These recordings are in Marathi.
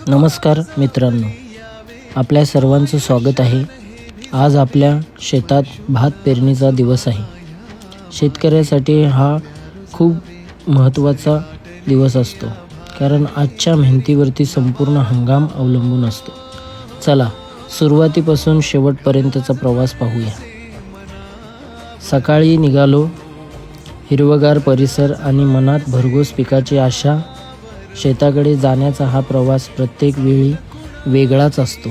नमस्कार मित्रांनो, आपल्या सर्वांचं स्वागत आहे. आज आपल्या शेतात भात पेरणीचा दिवस आहे. शेतकऱ्यासाठी हा खूप महत्त्वाचा दिवस असतो, कारण आजच्या मेहनतीवरती संपूर्ण हंगाम अवलंबून असतो. चला सुरुवातीपासून शेवटपर्यंतचा प्रवास पाहूया. सकाळी निघालो. हिरवगार परिसर आणि मनात भरघोस पिकाची आशा. शेताकडे जाण्याचा हा प्रवास प्रत्येक वेळी वेगळाच असतो.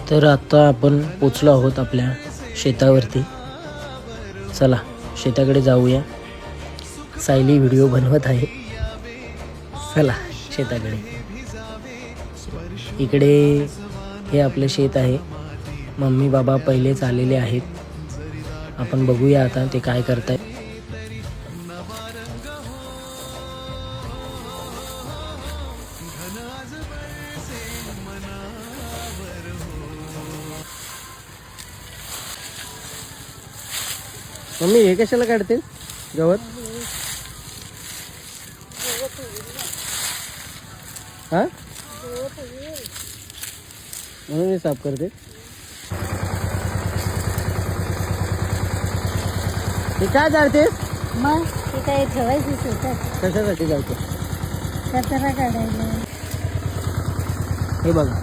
तर आता आपण पोचलो आहोत आपल्या शेतावरती. चला शेताकडे जाऊया. सायली व्हिडिओ बनवत आहे. चला शेताकडे. इकडे हे आपलं शेत आहे. मम्मी बाबा पहिलेच आलेले आहेत. आपण बघूया आता ते काय करतायत. मम्मी हे कशाला काढते गवत? हा म्हणून मी साफ करते. हे काय जाळते? मग ते काय ठेवायचं शेतात कशासाठी जाळते? कचरा काढायला. हे बघा,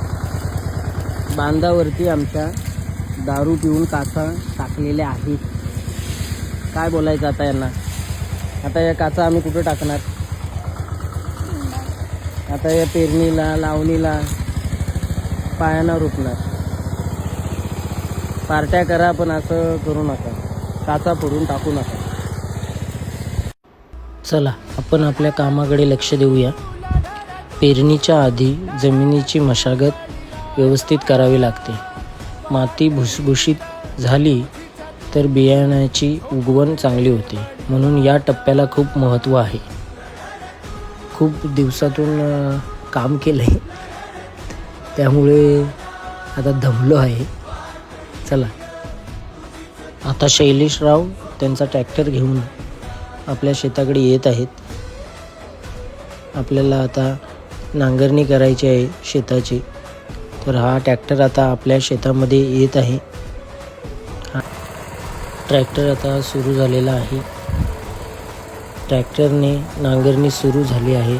बांधावरती आमच्या दारू पिऊन काचा टाकलेल्या आहेत. काय बोलायचं आता यांना? आता या काचा आम्ही कुठं टाकणार? आता या पेरणीला लावणीला पायानं रुपणार. पार्ट्या करा पण असं करू नका, काचा फोडून टाकू नका. चला आपण आपल्या कामाकडे लक्ष देऊया. पेरणीच्या आधी जमिनीची मशागत व्यवस्थित करावी लागते. माती भुसभुशीत झाली तर बियाण्याची उगवण चांगली होते. म्हणून या टप्प्याला खूप महत्त्व आहे. खूप दिवसातून काम केलं आहे, त्यामुळे आता दमलो आहे. चला आता शैलेशराव त्यांचा ट्रॅक्टर घेऊन आपल्या शेताकडे येत आहेत. आपल्याला आता नांगरणी करायची आहे शेताची. तर हा ट्रॅक्टर आता आपल्या शेतामध्ये येत आहे. ट्रॅक्टर आता सुरू झालेला आहे. ट्रॅक्टरने नांगरणी सुरू झाली आहे,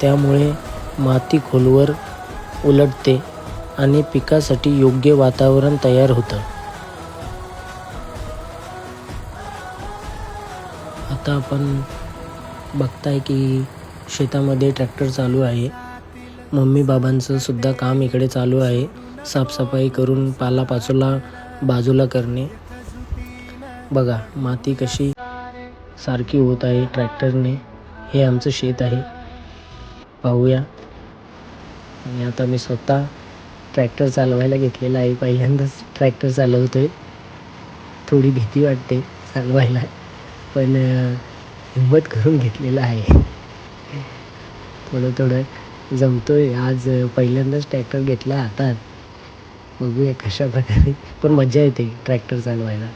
त्यामुळे माती खोलवर उलटते आणि पिकासाठी योग्य वातावरण तयार होतं. आता आपण बघताय की शेतामध्ये ट्रॅक्टर चालू आहे. मम्मी बाबांचं सुद्धा काम इकडे चालू आहे. साफसफाई करून पालापाचोला बाजूला करणे. बघा माती कशी सारखी होत आहे ट्रॅक्टरने. हे आमचं शेत आहे, पाहूया. आणि आता मी स्वतः ट्रॅक्टर चालवायला घेतलेला आहे. पहिल्यांदाच ट्रॅक्टर चालवतोय. थोडी भीती वाटते चालवायला, पण हिंमत करून घेतलेलं आहे. थोडं जमतोय. आज पहिल्यांदाच ट्रॅक्टर घेतला हातात. बघूया कशा प्रकारे, पण मजा येते ट्रॅक्टर चालवायला.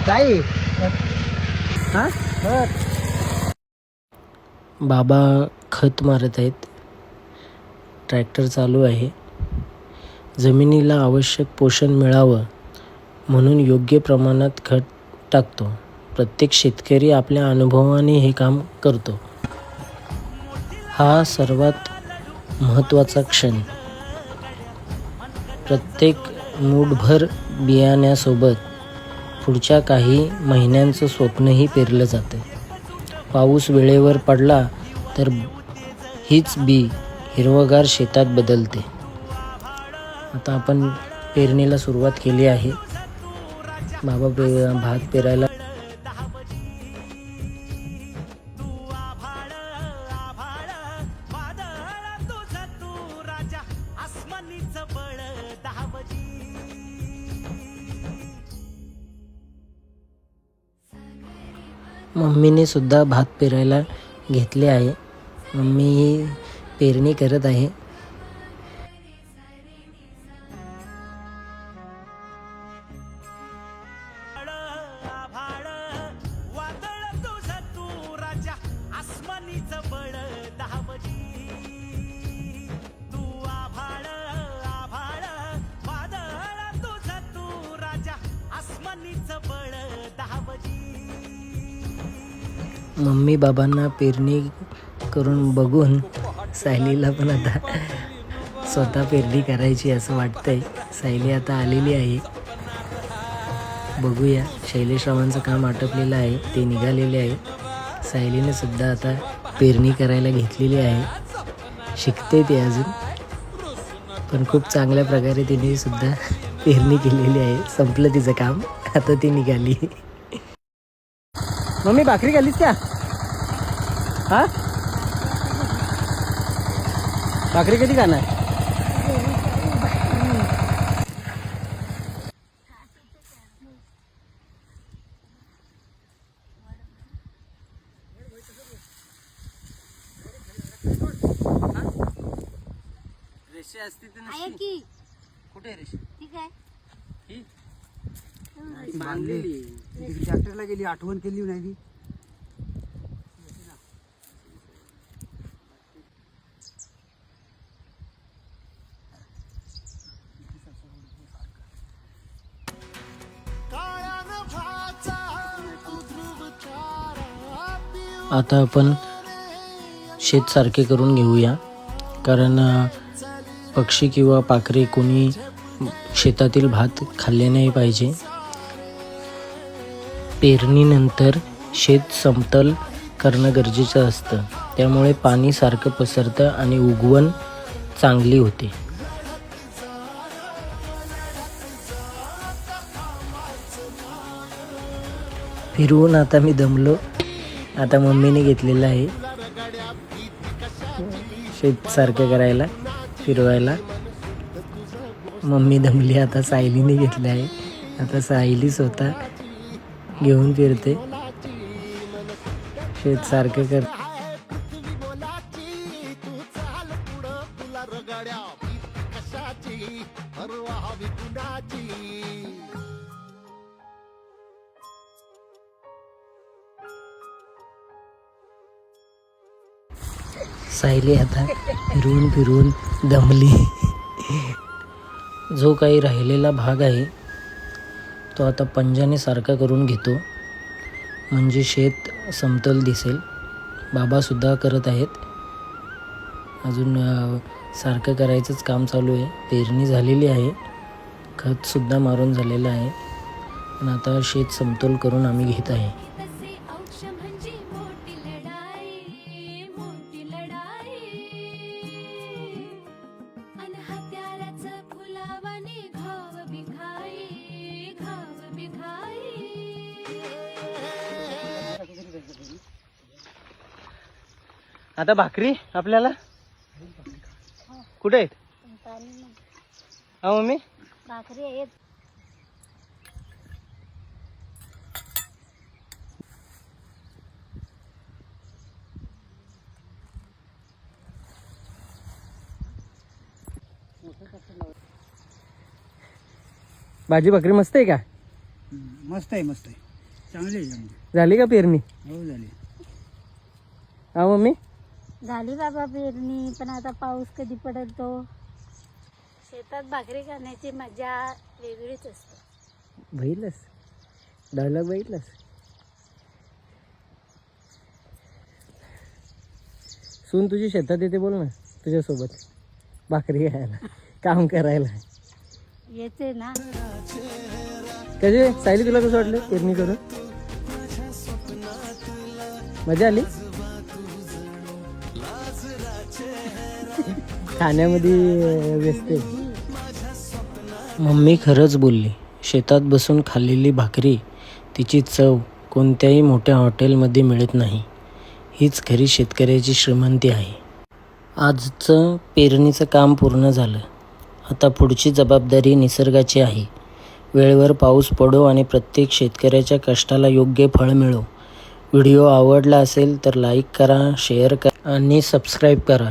काय हा बाबा खत मारत आहेत. ट्रॅक्टर चालू आहे. जमिनीला आवश्यक पोषण मिळावं म्हणून योग्य प्रमाणात खत टाकतो. प्रत्येक शेतकरी आपल्या अनुभवाने हे काम करतो. हा सर्वात महत्त्वाचा क्षण. प्रत्येक मूठभर बियाण्यासोबत पुढच्या काही महिन्यांचं स्वप्नही पेरलं जातं. पाऊस वेळेवर पडला तर हीच बी हिरवगार शेतात बदलते. आता आपण पेरणीला सुरुवात केली आहे. बाबा भात पेरायला मम्मीने सुद्धा भात पेरायला घेतले आहे. मम्मी पेरणी करत आहे. मम्मी बाबांना पेरणी करून बघून सायलीला पण आता स्वतः पेरणी करायची असं वाटतंय. सायली आता आलेली आहे. बघूया, शैलेशरावांचं काम आटपलेलं आहे, ते निघालेले आहे. सायलीने सुद्धा आता पेरणी करायला घेतलेली आहे. शिकते ते अजून, पण खूप चांगल्या प्रकारे तिने सुद्धा पेरणी केलेली आहे. संपलं तिचं काम, आता ती निघाली. मम्मी भाकरी खाल्लीस का? हा, भाकरी कधी खाणार? रेषे असते तर आहे की कुठे आहे रेषे? ठीक आहे. ही बांधलेली ट्रॅक्टरला गेली, आठवण केली नाही ती. आता आपण शेत सारखे करून घेऊया, कारण पक्षी किंवा पाखरे कोणी शेतातील भात खाल्ले नाही पाहिजे. पेरणीनंतर शेत समतल करणं गरजेचं असतं, त्यामुळे पाणी सारखं पसरतं आणि उगवण चांगली होते. फिरवून आता मी दमलो. आता मम्मीने घेतलेलं आहे शेत सारखं करायला, फिरवायला. मम्मी दमली, आता सायलीने घेतलं आहे. आता सायली स्वतः घेऊन फिरते, शेत सारखं कर. सायली आता फिरवून फिरवून दमली. जो काही राहिलेला भाग आहे तो आता पंजाने सारखा करून घेतो, म्हणजे शेत समतल दिसेल. बाबासुद्धा करत आहेत, अजून सारखं करायचंच काम चालू आहे. पेरणी झालेली आहे, खतसुद्धा मारून झालेलं आहे, पण आता शेत समतोल करून आम्ही घेत आहे. आता भाकरी आपल्याला कुठे आहेत? हा मम्मी, भाकरी आहेत. भाजी भाकरी मस्त आहे का? मस्त आहे, मस्त आहे, चांगली आहे. झाली का पेरणी? हो झाली. हा मम्मी, झाली बाबा पेरणी, पण आता पाऊस कधी पडेल तो. शेतात भाकरी खाण्याची मजा वेगळीच असते. बघितलंस डायलॉग, बघितलंस? सून तुझी शेतात येते, बोल ना, तुझ्यासोबत भाकरी खायला, काम करायला येते ना. कसे सायली, तुला कसं वाटलं पेरणी करून? मजा आली? खाण्यामध्ये व्यस्त आहे. मम्मी खरंच बोलली, शेतात बसून खाल्लेली भाकरी तिची चव कोणत्याही मोठ्या हॉटेलमध्ये मिळत नाही. हीच खरी शेतकऱ्याची श्रीमंती आहे. आजचं पेरणीचं काम पूर्ण झालं. आता पुढची जबाबदारी निसर्गाची आहे. वेळेवर पाऊस पडो आणि प्रत्येक शेतकऱ्याच्या कष्टाला योग्य फळ मिळो. व्हिडिओ आवडला असेल तर लाईक करा, शेअर करा आणि सबस्क्राईब करा.